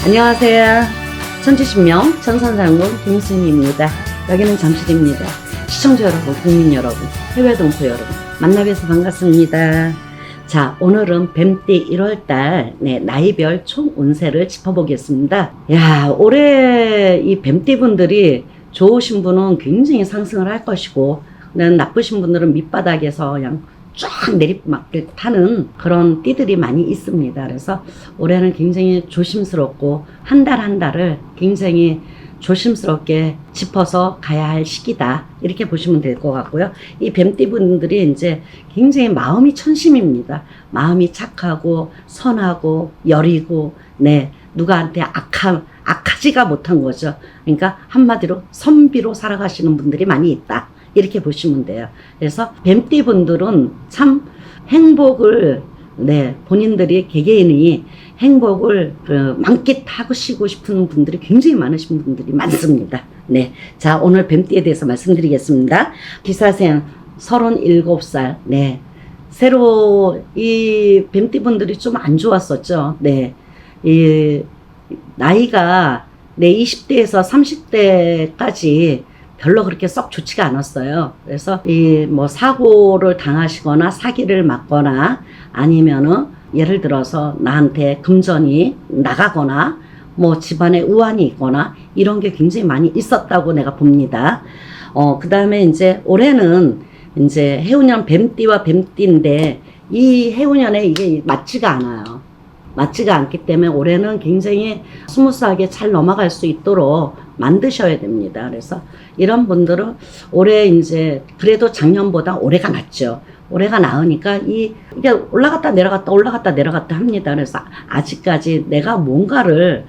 안녕하세요. 천지신명 천선장군 김수미입니다. 여기는 잠실입니다. 시청자 여러분, 국민 여러분, 해외 동포 여러분 만나뵈서 반갑습니다. 자, 오늘은 뱀띠 1월달 나이별 총 운세를 짚어보겠습니다. 야, 올해 이 뱀띠 분들이 좋으신 분은 굉장히 상승을 할 것이고, 나쁘신 분들은 밑바닥에서 그냥 쫙 내리막길 타는 그런 띠들이 많이 있습니다. 그래서 올해는 굉장히 조심스럽고 한 달 한 달을 굉장히 조심스럽게 짚어서 가야 할 시기다, 이렇게 보시면 될 것 같고요. 이 뱀띠 분들이 이제 굉장히 마음이 천심입니다. 마음이 착하고 선하고 여리고, 누구한테 악하지가 못한 거죠. 그러니까 한마디로 선비로 살아가시는 분들이 많이 있다, 이렇게 보시면 돼요. 그래서 뱀띠 분들은 참 행복을, 본인들이 개개인이 행복을 만끽하고 싶은 분들이 굉장히 많으신 분들이 많습니다. 자, 오늘 뱀띠에 대해서 말씀드리겠습니다. 기사생 37살, 새로 이 뱀띠 분들이 좀 안 좋았었죠. 이 나이가 20대에서 30대까지 별로 그렇게 썩 좋지가 않았어요. 그래서 사고를 당하시거나 사기를 맞거나, 아니면은 예를 들어서 나한테 금전이 나가거나 집안에 우환이 있거나 이런 게 굉장히 많이 있었다고 내가 봅니다. 그 다음에 이제 올해는 이제 해운년 뱀띠와 뱀띠인데, 이 해운년에 이게 맞지가 않아요. 맞지가 않기 때문에 올해는 굉장히 스무스하게 잘 넘어갈 수 있도록 만드셔야 됩니다. 그래서 이런 분들은 올해 이제 그래도 작년보다 올해가 낫죠. 올해가 나으니까 이게 올라갔다 내려갔다 합니다. 그래서 아직까지 내가 뭔가를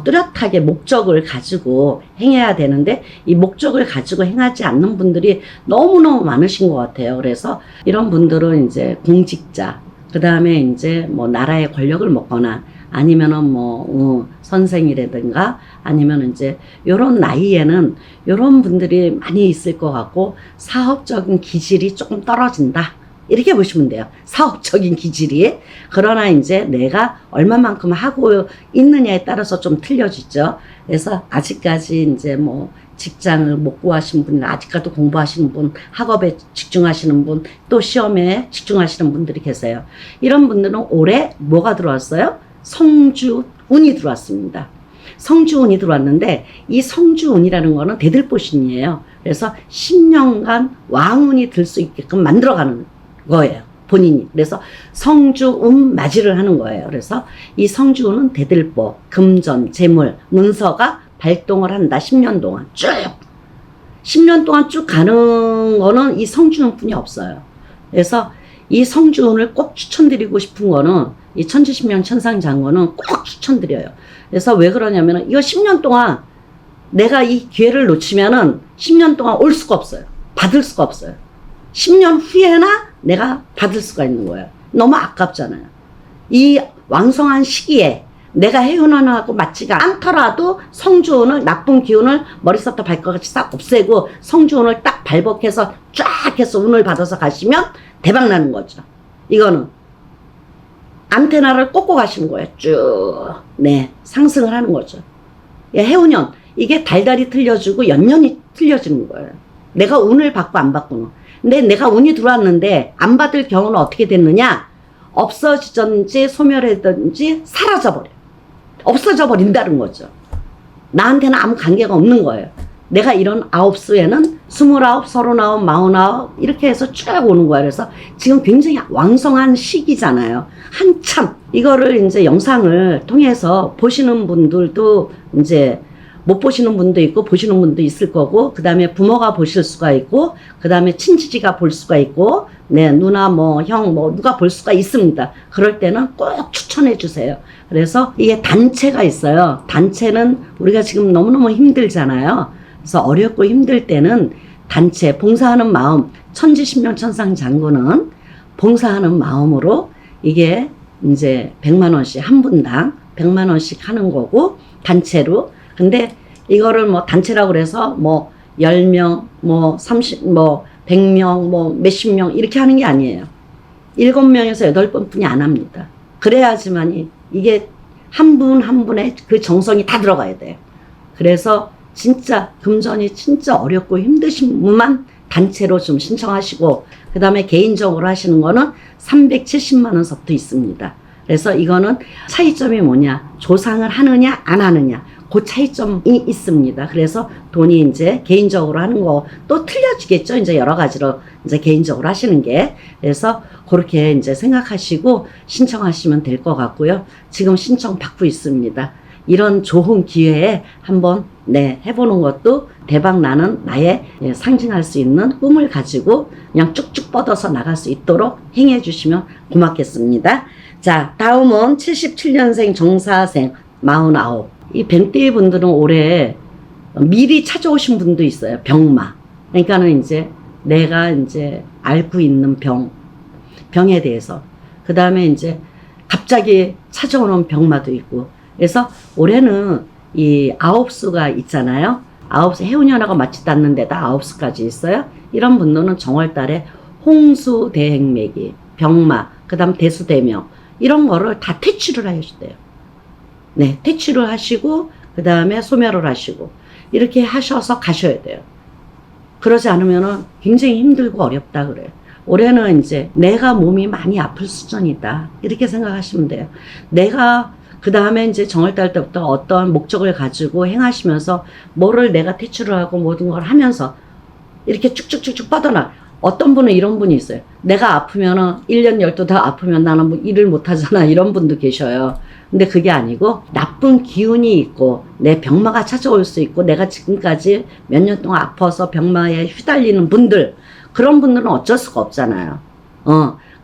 뚜렷하게 목적을 가지고 행해야 되는데, 이 목적을 가지고 행하지 않는 분들이 너무너무 많으신 것 같아요. 그래서 이런 분들은 이제 공직자, 그 다음에 이제 나라의 권력을 먹거나, 아니면은 선생이라든가, 아니면 이제 요런 나이에는 요런 분들이 많이 있을 것 같고, 사업적인 기질이 조금 떨어진다, 이렇게 보시면 돼요. 사업적인 기질이. 그러나 이제 내가 얼마만큼 하고 있느냐에 따라서 좀 틀려지죠. 그래서 아직까지 이제 직장을 못 구하신 분, 아직까지도 공부하시는 분, 학업에 집중하시는 분, 또 시험에 집중하시는 분들이 계세요. 이런 분들은 올해 뭐가 들어왔어요? 성주운이 들어왔습니다. 성주운이 들어왔는데, 이 성주운이라는 거는 대들보신이에요. 그래서 10년간 왕운이 들 수 있게끔 만들어가는 거예요, 본인이. 그래서 성주운 맞이를 하는 거예요. 그래서 이 성주운은 대들보, 금전, 재물, 문서가 발동을 한다. 10년 동안 쭉 10년 동안 쭉 가는 거는 이 성주운 뿐이 없어요. 그래서 이 성주운을 꼭 추천드리고 싶은 거는, 이 천지신명 천상장군은 꼭 추천드려요. 그래서 왜 그러냐면은, 이거 10년 동안 내가 이 기회를 놓치면은 10년 동안 올 수가 없어요. 받을 수가 없어요. 10년 후에나 내가 받을 수가 있는 거예요. 너무 아깝잖아요. 이 왕성한 시기에 내가 해운원하고 맞지가 않더라도 성주운을, 나쁜 기운을 머리서부터 발끝까지 싹 없애고 성주운을 딱 발복해서 쫙 해서 운을 받아서 가시면 대박 나는 거죠. 이거는 안테나를 꽂고 가시는 거예요. 쭉 상승을 하는 거죠. 해운년, 이게 달달이 틀려지고 연년이 틀려지는 거예요. 내가 운을 받고 안 받고는. 근데 내가 운이 들어왔는데 안 받을 경우는 어떻게 됐느냐? 없어지든지 소멸하든지 사라져버려. 없어져 버린다는 거죠. 나한테는 아무 관계가 없는 거예요. 내가 이런 9수에는 29, 39, 49 이렇게 해서 쭉 오는 거예요. 그래서 지금 굉장히 왕성한 시기잖아요. 한참 이거를 이제 영상을 통해서 보시는 분들도 이제 못 보시는 분도 있고 보시는 분도 있을 거고, 그 다음에 부모가 보실 수가 있고, 그 다음에 친지지가 볼 수가 있고, 누나 형 누가 볼 수가 있습니다. 그럴 때는 꼭 추천해 주세요. 그래서 이게 단체가 있어요. 단체는 우리가 지금 너무너무 힘들잖아요. 그래서 어렵고 힘들 때는 단체, 봉사하는 마음, 천지신명 천상장군은 봉사하는 마음으로 이게 이제 100만 원씩 한 분당 100만 원씩 하는 거고, 단체로. 근데 이거를 단체라고 그래서 10명, 30, 100명, 몇십 명 이렇게 하는 게 아니에요. 7명에서 8번뿐이 안 합니다. 그래야지만이 이게 한 분 한 분의 그 정성이 다 들어가야 돼요. 그래서 진짜 금전이 진짜 어렵고 힘드신 분만 단체로 좀 신청하시고, 그 다음에 개인적으로 하시는 거는 370만 원서부터 있습니다. 그래서 이거는 차이점이 뭐냐, 조상을 하느냐 안 하느냐, 그 차이점이 있습니다. 그래서 돈이 이제 개인적으로 하는 거 또 틀려지겠죠. 이제 여러 가지로 이제 개인적으로 하시는 게. 그래서 그렇게 이제 생각하시고 신청하시면 될 것 같고요. 지금 신청 받고 있습니다. 이런 좋은 기회에 한번 해보는 것도 대박 나는 나의 상징할 수 있는 꿈을 가지고 그냥 쭉쭉 뻗어서 나갈 수 있도록 행해 주시면 고맙겠습니다. 자, 다음은 77년생 정사생 49. 이 뱀띠 분들은 올해 미리 찾아오신 분도 있어요. 병마. 그러니까는 이제 내가 이제 앓고 있는 병에 대해서. 그 다음에 이제 갑자기 찾아오는 병마도 있고. 그래서 올해는 이 9수가 있잖아요. 9수, 해운연화가 맞지도 않는 데다 9수까지 있어요. 이런 분들은 정월달에 홍수대행매기, 병마, 그 다음 대수대명, 이런 거를 다 퇴치를 하셔야 돼요. 네, 퇴치를 하시고, 그 다음에 소멸을 하시고, 이렇게 하셔서 가셔야 돼요. 그러지 않으면은 굉장히 힘들고 어렵다 그래요. 올해는 이제 내가 몸이 많이 아플 수준이다. 이렇게 생각하시면 돼요. 내가 그 다음에 이제 정월달 때부터 어떤 목적을 가지고 행하시면서 뭐를 내가 퇴출을 하고 모든 걸 하면서 이렇게 쭉쭉쭉쭉 뻗어나. 어떤 분은 이런 분이 있어요. 내가 아프면은 1년 12달 아프면 나는 뭐 일을 못 하잖아. 이런 분도 계셔요. 근데 그게 아니고 나쁜 기운이 있고 내 병마가 찾아올 수 있고 내가 지금까지 몇 년 동안 아파서 병마에 휘달리는 분들, 그런 분들은 어쩔 수가 없잖아요.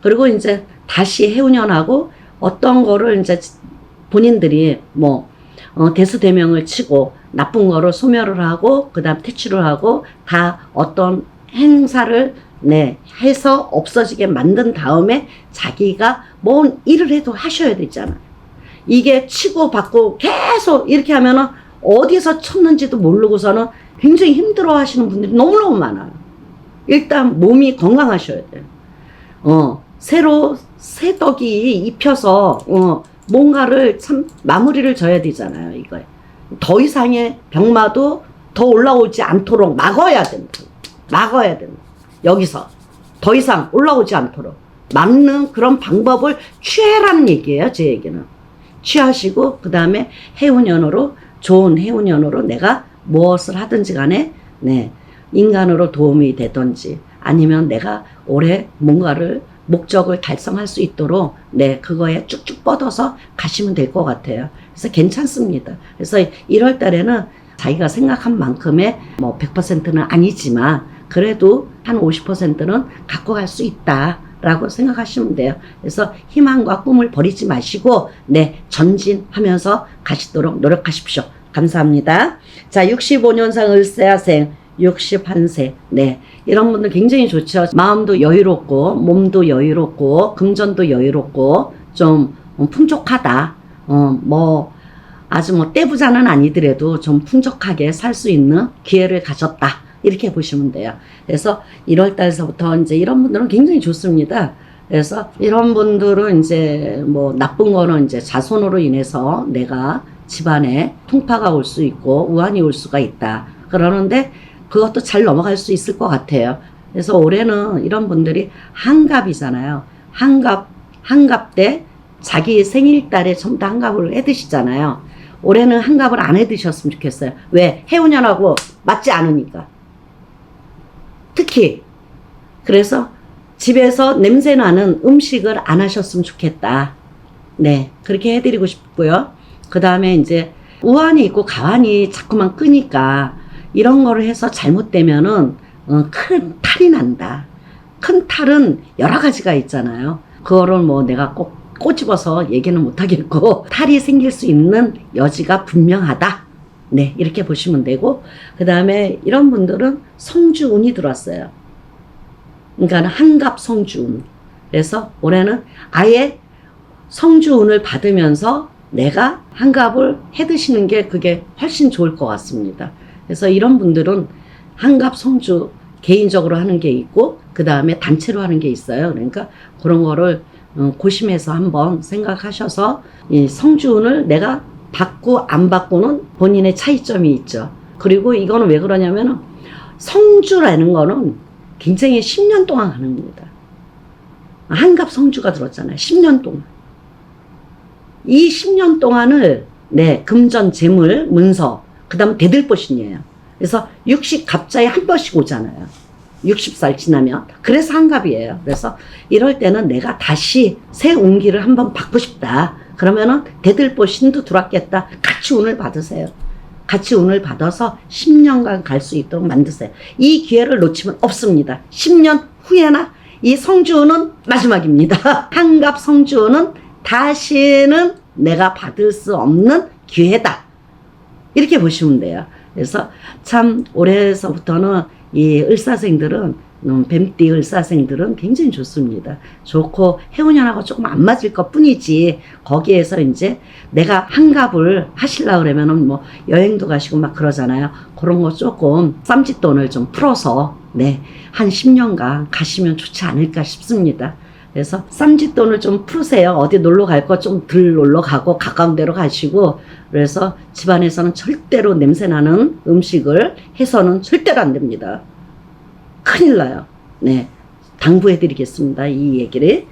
그리고 이제 다시 해운연하고 어떤 거를 이제 본인들이 대수대명을 치고 나쁜 거를 소멸을 하고 그 다음 퇴치를 하고 다 어떤 행사를 해서 없어지게 만든 다음에 자기가 뭔 일을 해도 하셔야 되잖아. 이게 치고 받고 계속 이렇게 하면은 어디서 쳤는지도 모르고서는 굉장히 힘들어 하시는 분들이 너무너무 많아요. 일단 몸이 건강하셔야 돼요. 새로 새 떡이 입혀서 뭔가를 참 마무리를 져야 되잖아요. 이거에 더 이상의 병마도 더 올라오지 않도록 막아야 된다. 막아야 된다. 여기서 더 이상 올라오지 않도록 막는 그런 방법을 취해라는 얘기예요. 제 얘기는 취하시고 그 다음에 해운연으로, 좋은 해운연으로 내가 무엇을 하든지 간에 인간으로 도움이 되든지 아니면 내가 올해 뭔가를 목적을 달성할 수 있도록 그거에 쭉쭉 뻗어서 가시면 될 것 같아요. 그래서 괜찮습니다. 그래서 1월 달에는 자기가 생각한 만큼의 100%는 아니지만 그래도 한 50%는 갖고 갈 수 있다라고 생각하시면 돼요. 그래서 희망과 꿈을 버리지 마시고 전진하면서 가시도록 노력하십시오. 감사합니다. 자, 65년생 을세아생 61세. 이런 분들 굉장히 좋죠. 마음도 여유롭고 몸도 여유롭고 금전도 여유롭고 좀 풍족하다. 아주 떼부자는 아니더라도 좀 풍족하게 살 수 있는 기회를 가졌다. 이렇게 보시면 돼요. 그래서 1월 달서부터 이제 이런 분들은 굉장히 좋습니다. 그래서 이런 분들은 이제 나쁜 거는 이제 자손으로 인해서 내가 집안에 풍파가 올 수 있고 우환이 올 수가 있다. 그러는데 그것도 잘 넘어갈 수 있을 것 같아요. 그래서 올해는 이런 분들이 한갑이잖아요. 한갑 때 자기 생일달에 전부 다 한갑을 해 드시잖아요. 올해는 한갑을 안 해 드셨으면 좋겠어요. 왜? 해운년하고 맞지 않으니까. 특히 그래서 집에서 냄새나는 음식을 안 하셨으면 좋겠다. 그렇게 해드리고 싶고요. 그 다음에 이제 우환이 있고 가환이 자꾸만 끄니까 이런 거를 해서 잘못되면은 큰 탈이 난다. 큰 탈은 여러 가지가 있잖아요. 그거를 내가 꼭 꼬집어서 얘기는 못 하겠고 탈이 생길 수 있는 여지가 분명하다. 이렇게 보시면 되고, 그 다음에 이런 분들은 성주운이 들어왔어요. 그러니까 한갑 성주운. 그래서 올해는 아예 성주운을 받으면서 내가 한갑을 해 드시는 게 그게 훨씬 좋을 것 같습니다. 그래서 이런 분들은 한갑 성주 개인적으로 하는 게 있고 그 다음에 단체로 하는 게 있어요. 그러니까 그런 거를 고심해서 한번 생각하셔서 이 성주운을 내가 받고 안 받고는 본인의 차이점이 있죠. 그리고 이거는 왜 그러냐면은 성주라는 거는 굉장히 10년 동안 가는 겁니다. 한갑 성주가 들었잖아요. 10년 동안. 이 10년 동안을 금전, 재물, 문서, 그 다음 대들보신이에요. 그래서 60 갑자에 한 번씩 오잖아요. 60살 지나면. 그래서 한갑이에요. 그래서 이럴 때는 내가 다시 새 운기를 한번 받고 싶다. 그러면은 대들보신도 들어왔겠다. 같이 운을 받으세요. 같이 운을 받아서 10년간 갈 수 있도록 만드세요. 이 기회를 놓치면 없습니다. 10년 후에나 이 성주운은 마지막입니다. 한갑 성주운은 다시는 내가 받을 수 없는 기회다. 이렇게 보시면 돼요. 그래서 참 올해서부터는 이 을사생들은 뱀띠 을사생들은 굉장히 좋습니다. 좋고 해운년하고 조금 안 맞을 것 뿐이지 거기에서 이제 내가 한갑을 하시려고 그러면은 뭐 여행도 가시고 막 그러잖아요. 그런 거 조금 쌈짓돈을 좀 풀어서 한 10년간 가시면 좋지 않을까 싶습니다. 그래서 쌈짓돈을 좀 푸세요. 어디 놀러 갈 거 좀 덜 놀러 가고 가까운 데로 가시고 그래서 집안에서는 절대로 냄새나는 음식을 해서는 절대로 안 됩니다. 큰일 나요. 당부해 드리겠습니다. 이 얘기를.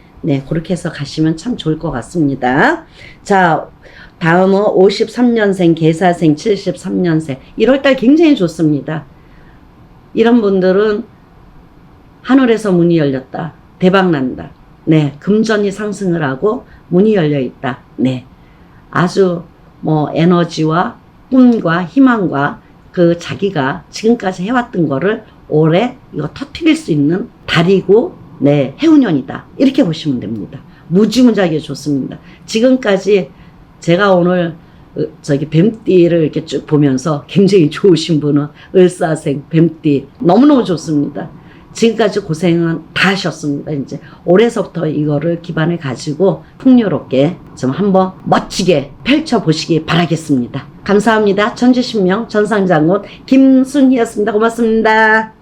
그렇게 해서 가시면 참 좋을 것 같습니다. 자, 다음은 53년생, 계사생, 73년생. 1월달 굉장히 좋습니다. 이런 분들은 하늘에서 문이 열렸다. 대박 난다. 금전이 상승을 하고 문이 열려 있다. 아주 에너지와 꿈과 희망과 그 자기가 지금까지 해왔던 거를 올해 이거 터뜨릴 수 있는 달이고 해운년이다. 이렇게 보시면 됩니다. 무지무지하게 좋습니다. 지금까지 제가 오늘 뱀띠를 이렇게 쭉 보면서 굉장히 좋으신 분은 을사생, 뱀띠 너무너무 좋습니다. 지금까지 고생은 다 하셨습니다. 이제 올해서부터 이거를 기반을 가지고 풍요롭게 좀 한번 멋지게 펼쳐보시기 바라겠습니다. 감사합니다. 천주신명 전상장군 김순희였습니다. 고맙습니다.